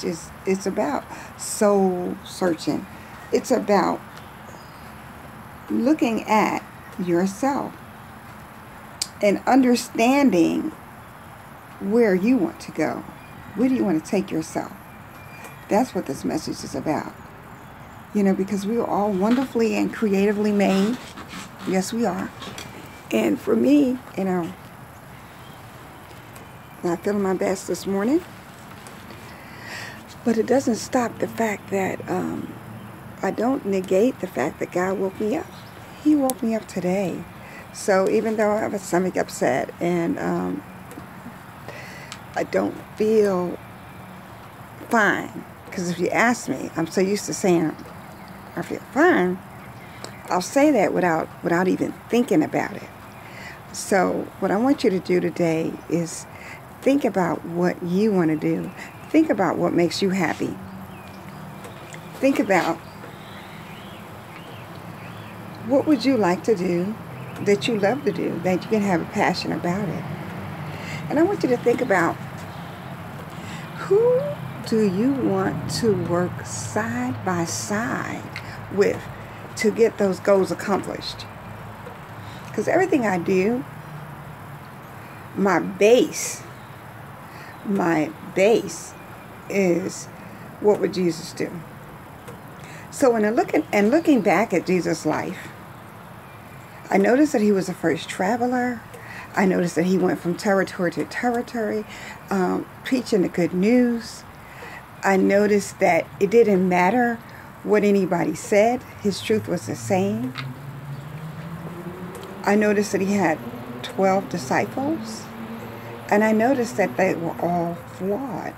it's about soul searching. It's about looking at yourself and understanding where you want to go. Where do you want to take yourself? That's what this message is about. Because we are all wonderfully and creatively made. Yes, we are. And for me, I'm not feeling my best this morning. But it doesn't stop the fact that I don't negate the fact that God woke me up. He woke me up today. So even though I have a stomach upset and I don't feel fine, because if you ask me, I'm so used to saying I feel fine, I'll say that without even thinking about it. So what I want you to do today is think about what you want to do. Think about what makes you happy. Think about what would you like to do that you love to do, that you can have a passion about it. And I want you to think about, who do you want to work side by side with to get those goals accomplished? Because everything I do, my base is, what would Jesus do? So when looking back at Jesus' life, I noticed that he was the first traveler. I noticed that he went from territory to territory, preaching the good news. I noticed that it didn't matter what anybody said. His truth was the same. I noticed that he had 12 disciples. And I noticed that they were all flawed.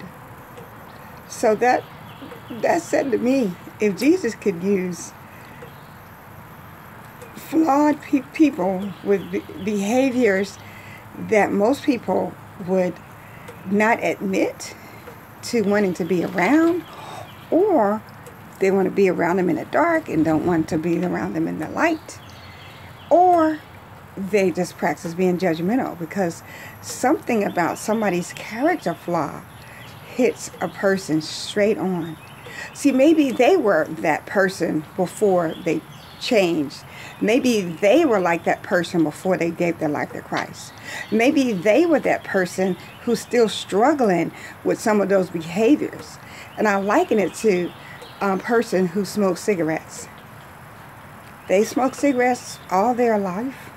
So that said to me, if Jesus could use flawed people with behaviors that most people would not admit to wanting to be around, or they want to be around them in the dark and don't want to be around them in the light, or they just practice being judgmental, because something about somebody's character flaw hits a person straight on. See, maybe they were that person before they changed. Maybe they were like that person before they gave their life to Christ. Maybe they were that person who's still struggling with some of those behaviors. And I liken it to a person who smokes cigarettes. They smoked cigarettes all their life.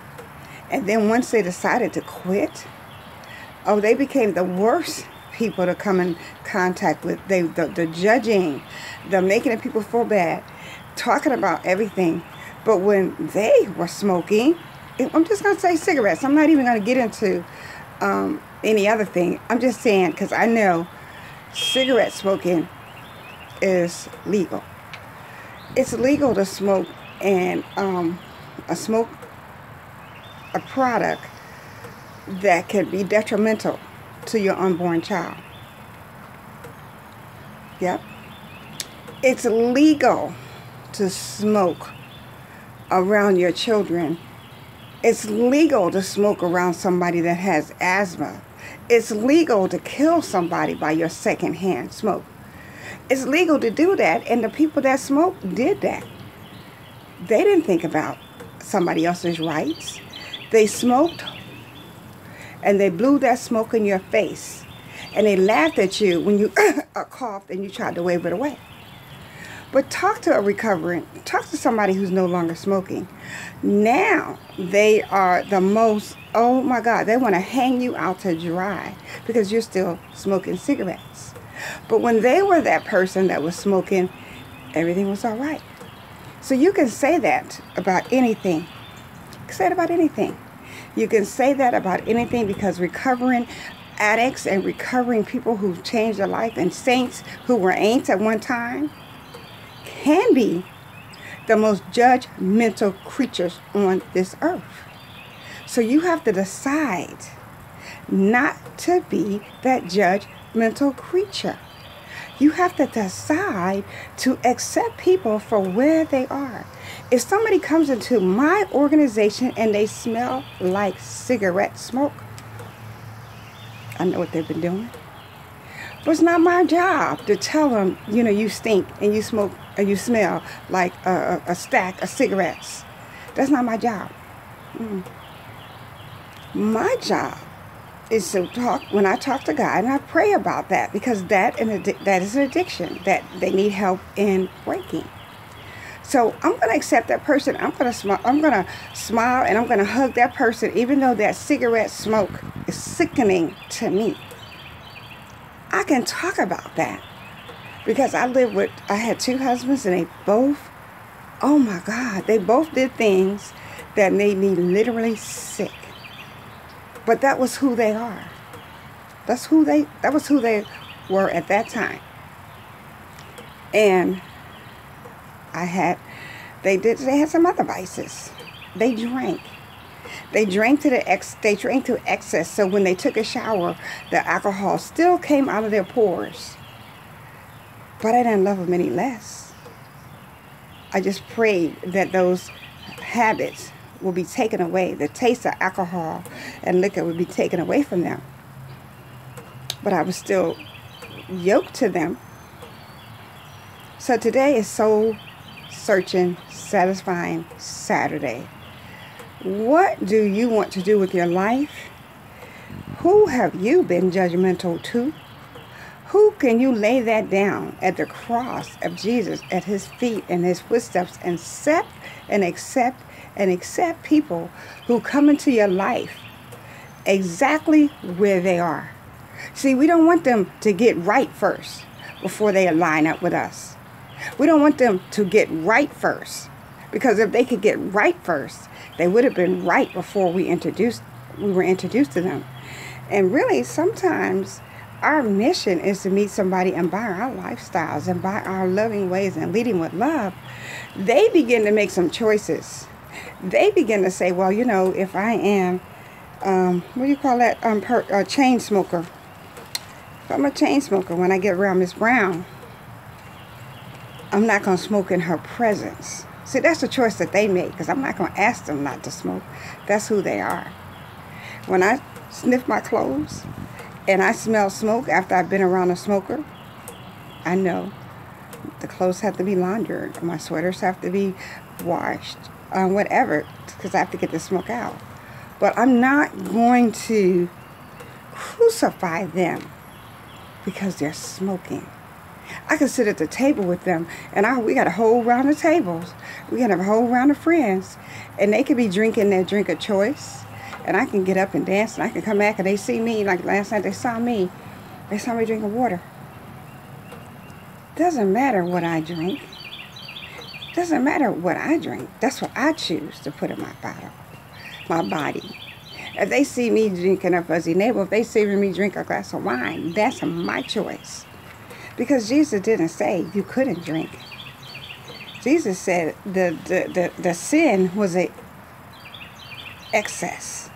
And then once they decided to quit, they became the worst people to come in contact with. The judging, the making the people feel bad, talking about everything. But when they were smoking, I'm just going to say cigarettes. I'm not even going to get into any other thing. I'm just saying, because I know cigarette smoking is legal. It's legal to smoke and a product that can be detrimental to your unborn child. Yep. It's legal to smoke around your children. It's legal to smoke around somebody that has asthma. It's legal to kill somebody by your secondhand smoke. It's legal to do that, and the people that smoked did that. They didn't think about somebody else's rights. They smoked, and they blew that smoke in your face, and they laughed at you when you coughed and you tried to wave it away. But talk to a recovering, talk to somebody who's no longer smoking. Now they are the most, oh my God, they want to hang you out to dry because you're still smoking cigarettes. But when they were that person that was smoking, everything was all right. So you can say that about anything. You can say it about anything. You can say that about anything, because recovering addicts and recovering people who've changed their life, and saints who were ain'ts at one time, can be the most judgmental creatures on this earth. So you have to decide not to be that judgmental creature. You have to decide to accept people for where they are. If somebody comes into my organization and they smell like cigarette smoke, I know what they've been doing. But it's not my job to tell them, you know, you stink and you smoke and you smell like a stack of cigarettes. That's not my job. My job is to talk, when I talk to God, and I pray about that, because that is an addiction that they need help in breaking. So I'm going to accept that person. I'm going to smile and I'm going to hug that person, even though that cigarette smoke is sickening to me. I can talk about that because I had 2 husbands, and they both, oh my God, they both did things that made me literally sick. But that was who they are. That was who they were at that time. And they had some other vices. They drank. They drank to excess. So when they took a shower, the alcohol still came out of their pores. But I didn't love them any less. I just prayed that those habits will be taken away. The taste of alcohol and liquor would be taken away from them. But I was still yoked to them. So today is Soul Searching, Satisfying Saturday. What do you want to do with your life? Who have you been judgmental to? Who can you lay that down at the cross of Jesus, at his feet and his footsteps, and accept people who come into your life exactly where they are? See, we don't want them to get right first before they line up with us. We don't want them to get right first, because if they could get right first, they would have been right before we were introduced to them. And really, sometimes our mission is to meet somebody, and by our lifestyles and by our loving ways and leading with love, they begin to make some choices. They begin to say, well, you know, if I am, what do you call that, a chain smoker. If I'm a chain smoker, when I get around Miss Brown, I'm not going to smoke in her presence. See, that's a choice that they make, because I'm not going to ask them not to smoke. That's who they are. When I sniff my clothes and I smell smoke after I've been around a smoker, I know the clothes have to be laundered. My sweaters have to be washed, whatever, because I have to get the smoke out. But I'm not going to crucify them because they're smoking. I can sit at the table with them, and we got a whole round of tables. We got a whole round of friends, and they could be drinking their drink of choice, and I can get up and dance, and I can come back, and they see me, like last night they saw me drinking water. Doesn't matter what I drink. Doesn't matter what I drink. That's what I choose to put in my body. If they see me drinking a fuzzy navel, if they see me drink a glass of wine, that's my choice. Because Jesus didn't say you couldn't drink. Jesus said the sin was a excess.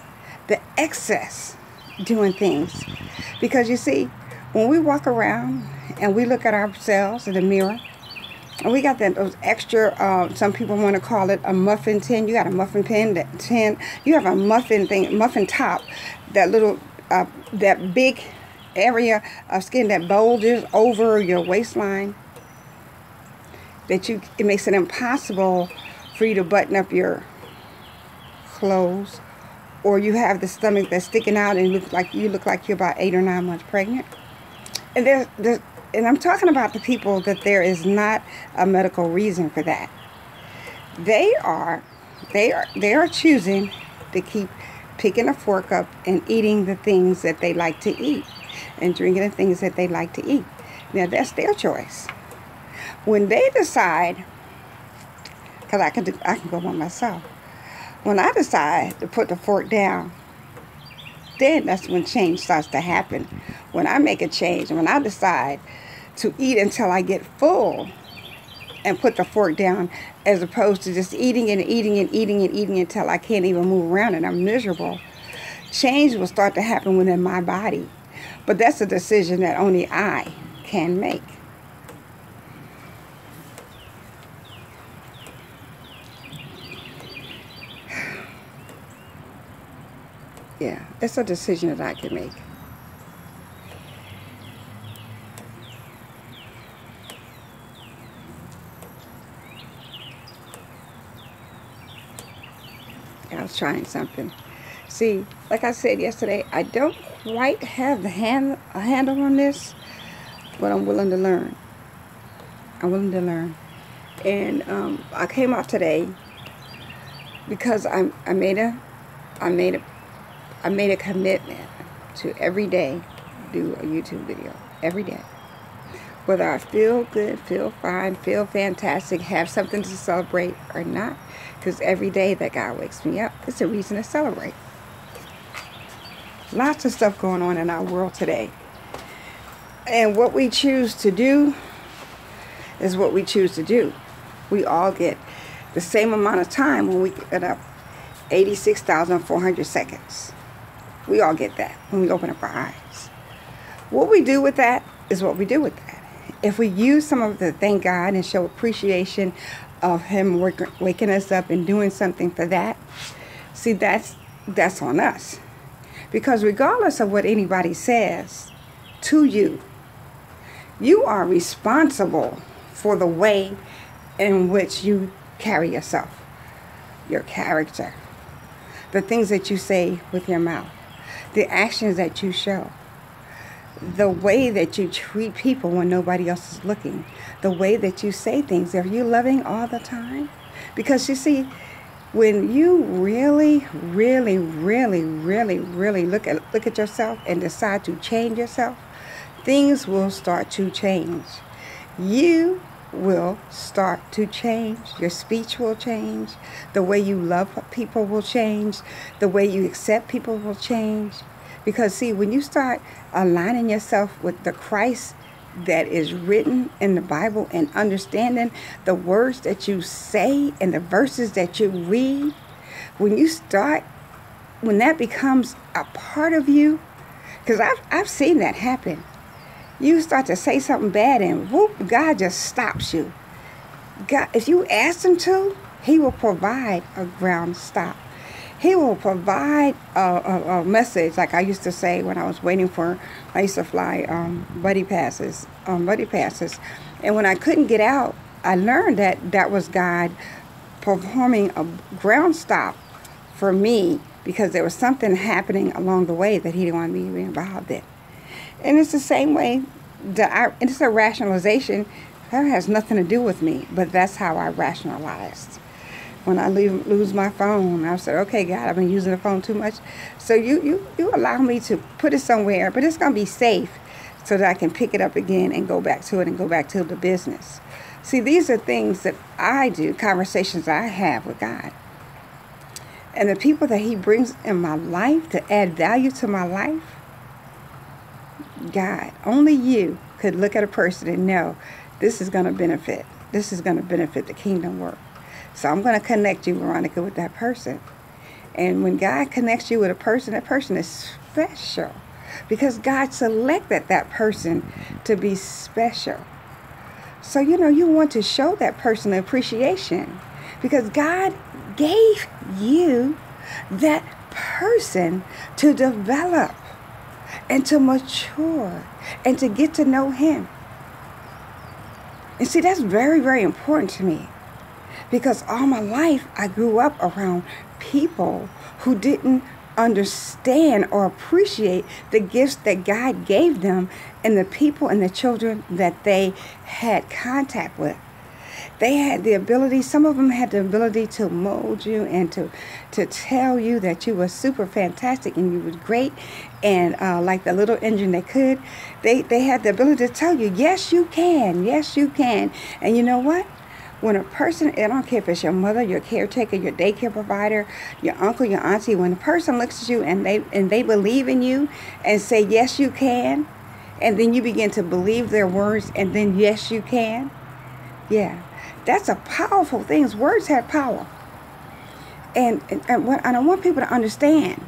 The excess doing things. Because you see, when we walk around and we look at ourselves in the mirror, and we got those extra, some people want to call it a muffin tin. You got a muffin tin. You have a muffin top, that little, that big area of skin that bulges over your waistline, it makes it impossible for you to button up your clothes, or you have the stomach that's sticking out and you look like you're about 8 or 9 months pregnant. And and I'm talking about the people that there is not a medical reason for that. They are choosing to keep picking a fork up and eating the things that they like to eat, and drinking the things that they like to eat. Now, that's their choice. When they decide, because I can go by myself, when I decide to put the fork down, then that's when change starts to happen. When I make a change, when I decide to eat until I get full and put the fork down, as opposed to just eating and eating and eating and eating until I can't even move around and I'm miserable, change will start to happen within my body. But that's a decision that only I can make. Yeah, it's a decision that I can make. I was trying something. See, like I said yesterday, I don't quite have a handle on this, but I'm willing to learn. I'm willing to learn. And I came out today because I made a commitment to every day do a YouTube video every day. Whether I feel good, feel fine, feel fantastic, have something to celebrate or not, because every day that God wakes me up, it's a reason to celebrate. Lots of stuff going on in our world today. And what we choose to do is what we choose to do. We all get the same amount of time when we get up 86,400 seconds. We all get that when we open up our eyes. What we do with that is what we do with that. If we use some of the thank God and show appreciation of Him waking us up and doing something for that, see, that's on us. Because regardless of what anybody says to you, you are responsible for the way in which you carry yourself, your character, the things that you say with your mouth, the actions that you show, the way that you treat people when nobody else is looking, the way that you say things. Are you loving all the time? Because you see, when you really, really, really, really, really look at yourself and decide to change yourself, things will start to change. You will start to change. Your speech will change. The way you love people will change. The way you accept people will change. Because see, when you start aligning yourself with the Christ that is written in the Bible and understanding the words that you say and the verses that you read, when that becomes a part of you, because I've seen that happen. You start to say something bad and whoop, God just stops you. God, if you ask Him to, He will provide a ground stop. He will provide a message, like I used to say when I was waiting I used to fly buddy passes. And when I couldn't get out, I learned that was God performing a ground stop for me, because there was something happening along the way that He didn't want me to be involved in. And it's the same way, it's a rationalization. That has nothing to do with me, but that's how I rationalized. When I lose my phone, I said, okay, God, I've been using the phone too much. So you allow me to put it somewhere, but it's going to be safe so that I can pick it up again and go back to it and go back to the business. See, these are things that I do, conversations I have with God. And the people that He brings in my life to add value to my life, God, only you could look at a person and know this is going to benefit. This is going to benefit the kingdom work. So I'm going to connect you, Veronica, with that person. And when God connects you with a person, that person is special. Because God selected that person to be special. So, you want to show that person appreciation. Because God gave you that person to develop and to mature and to get to know Him. And see, that's very, very important to me. Because all my life, I grew up around people who didn't understand or appreciate the gifts that God gave them and the people and the children that they had contact with. They had the ability, some of them had the ability to mold you and to tell you that you were super fantastic and you were great. And like the little engine they could, they had the ability to tell you, yes, you can. Yes, you can. And you know what? When a person, I don't care if it's your mother, your caretaker, your daycare provider, your uncle, your auntie, when a person looks at you and they believe in you and say, yes, you can, and then you begin to believe their words and then, yes, you can. Yeah, that's a powerful thing. Words have power. And I want people to understand,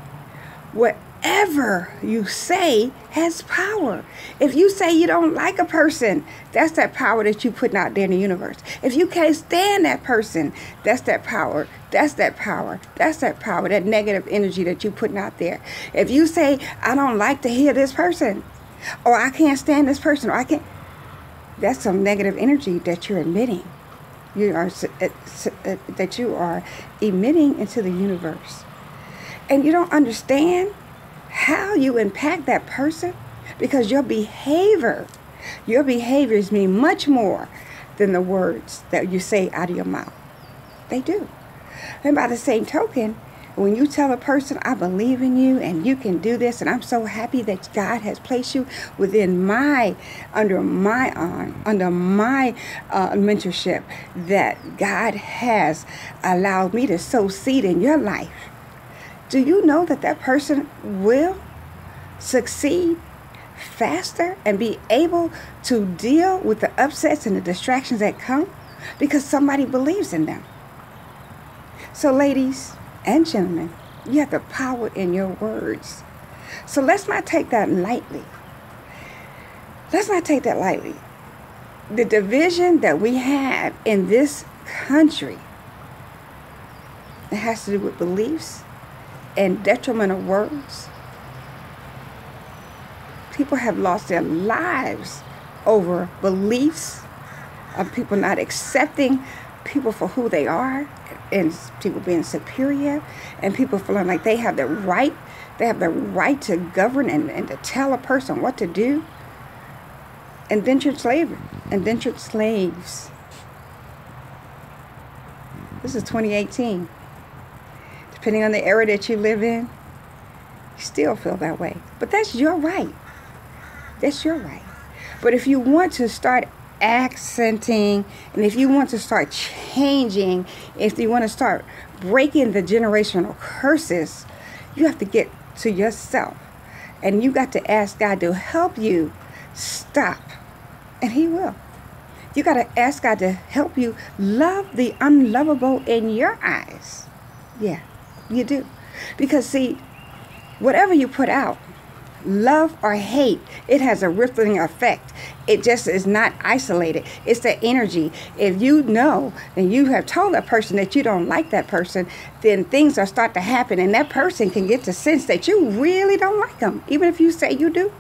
whatever you say has power. If you say you don't like a person, that's that power that you're putting out there in the universe. If you can't stand that person, that's that power. That's that power. That's that power, that negative energy that you're putting out there. If you say, I don't like to hear this person, or I can't stand this person, or I can't, that's some negative energy that you're emitting. that you are emitting into the universe. And you don't understand how you impact that person because your behaviors mean much more than the words that you say out of your mouth. They do. And by the same token, when you tell a person, I believe in you and you can do this, and I'm so happy that God has placed you under my mentorship, that God has allowed me to sow seed in your life. Do you know that person will succeed faster and be able to deal with the upsets and the distractions that come because somebody believes in them? So ladies and gentlemen, you have the power in your words. So let's not take that lightly. Let's not take that lightly. The division that we have in this country, it has to do with beliefs and detrimental words. People have lost their lives over beliefs of people not accepting people for who they are, and people being superior, and people feeling like they have the right to govern and to tell a person what to do. Indentured slaves. This is 2018. Depending on the era that you live in, you still feel that way. But that's your right. That's your right. But if you want to start accenting, and if you want to start changing, if you want to start breaking the generational curses, you have to get to yourself. And you got to ask God to help you stop. And He will. You got to ask God to help you love the unlovable in your eyes. Yeah, you do. Because see, whatever you put out, love or hate, it has a rippling effect. It just is not isolated. It's the energy. If you know and you have told that person that you don't like that person, then things are start to happen, and that person can get the sense that you really don't like them, even if you say you do.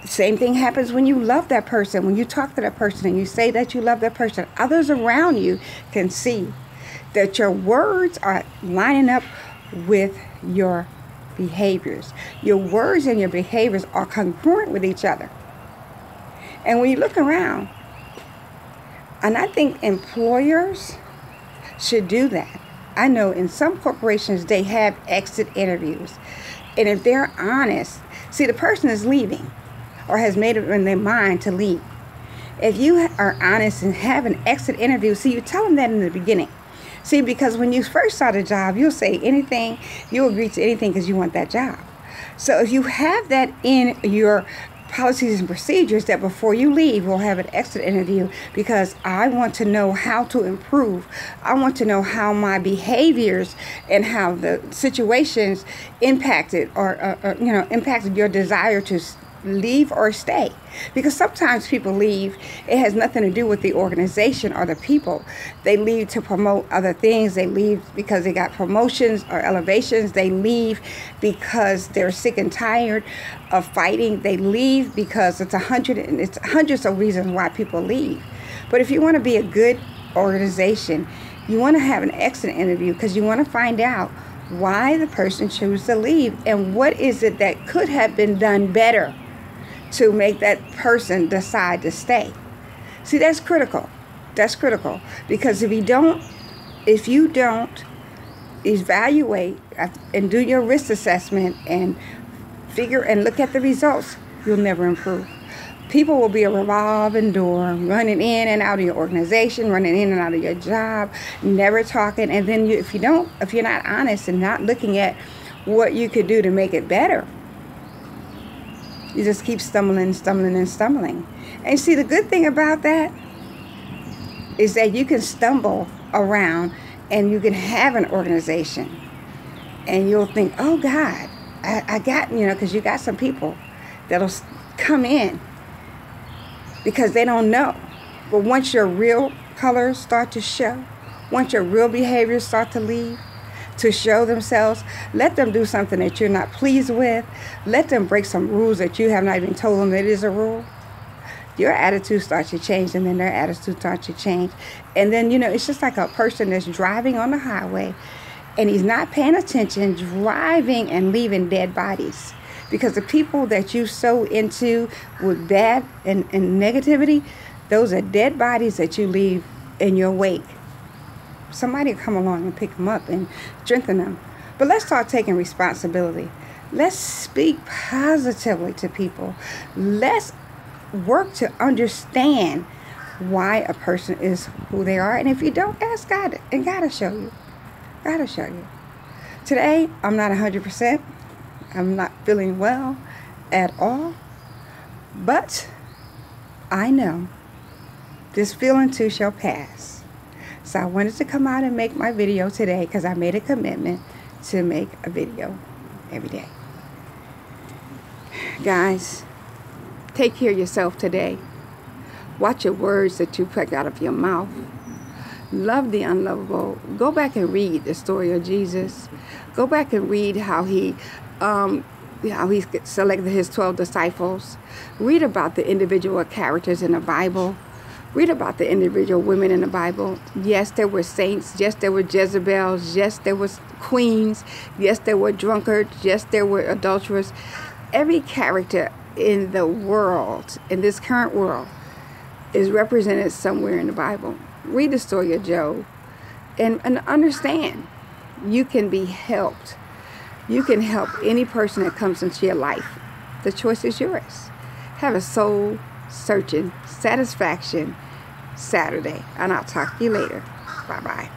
Same thing happens when you love that person. When you talk to that person and you say that you love that person, others around you can see that your words are lining up with your behaviors. Your words and your behaviors are congruent with each other. And when you look around, and I think employers should do that. I know in some corporations they have exit interviews. And if they're honest, see, the person is leaving or has made it in their mind to leave. If you are honest and have an exit interview, see, you tell them that in the beginning. See, because when you first start a job, you'll say anything, you'll agree to anything because you want that job. So if you have that in your policies and procedures, that before you leave, we'll have an exit interview, because I want to know how to improve. I want to know how my behaviors and how the situations impacted impacted your desire to leave or stay. Because sometimes people leave, it has nothing to do with the organization or the people. They leave to promote other things. They leave because they got promotions or elevations. They leave because they're sick and tired of fighting. They leave because it's hundreds of reasons why people leave. But if you want to be a good organization, you want to have an exit interview, because you want to find out why the person chose to leave and what is it that could have been done better to make that person decide to stay. See, that's critical. That's critical, because if you don't evaluate and do your risk assessment and figure and look at the results, you'll never improve. People will be a revolving door, running in and out of your organization, running in and out of your job, never talking. And then if you're not honest and not looking at what you could do to make it better, you just keep stumbling. And see, the good thing about that is that you can stumble around and you can have an organization, and you'll think, oh God, I got, because you got some people that'll come in because they don't know. But once your real colors start to show, once your real behaviors start to show themselves, let them do something that you're not pleased with. Let them break some rules that you have not even told them that is a rule. your attitude starts to change, and then their attitude starts to change. And then, you know, it's just like a person that's driving on the highway and he's not paying attention, driving and leaving dead bodies. Because the people that you sow into with bad and negativity, those are dead bodies that you leave in your wake. Somebody will come along and pick them up and strengthen them. But let's start taking responsibility. Let's speak positively to people. Let's work to understand why a person is who they are. And if you don't, ask God, and God will show you. God will show you. Today, I'm not 100%. I'm not feeling well at all. But I know this feeling too shall pass. So I wanted to come out and make my video today because I made a commitment to make a video every day. Guys, take care of yourself today. Watch your words that you put out of your mouth. Love the unlovable. Go back and read the story of Jesus. Go back and read how he selected his 12 disciples. Read about the individual characters in the Bible. Read about the individual women in the Bible. Yes, there were saints. Yes, there were Jezebels. Yes, there was queens. Yes, there were drunkards. Yes, there were adulterers. Every character in the world, in this current world, is represented somewhere in the Bible. Read the story of Job and understand you can be helped. You can help any person that comes into your life. The choice is yours. Have a soul-searching satisfaction Saturday, and I'll talk to you later. Bye-bye.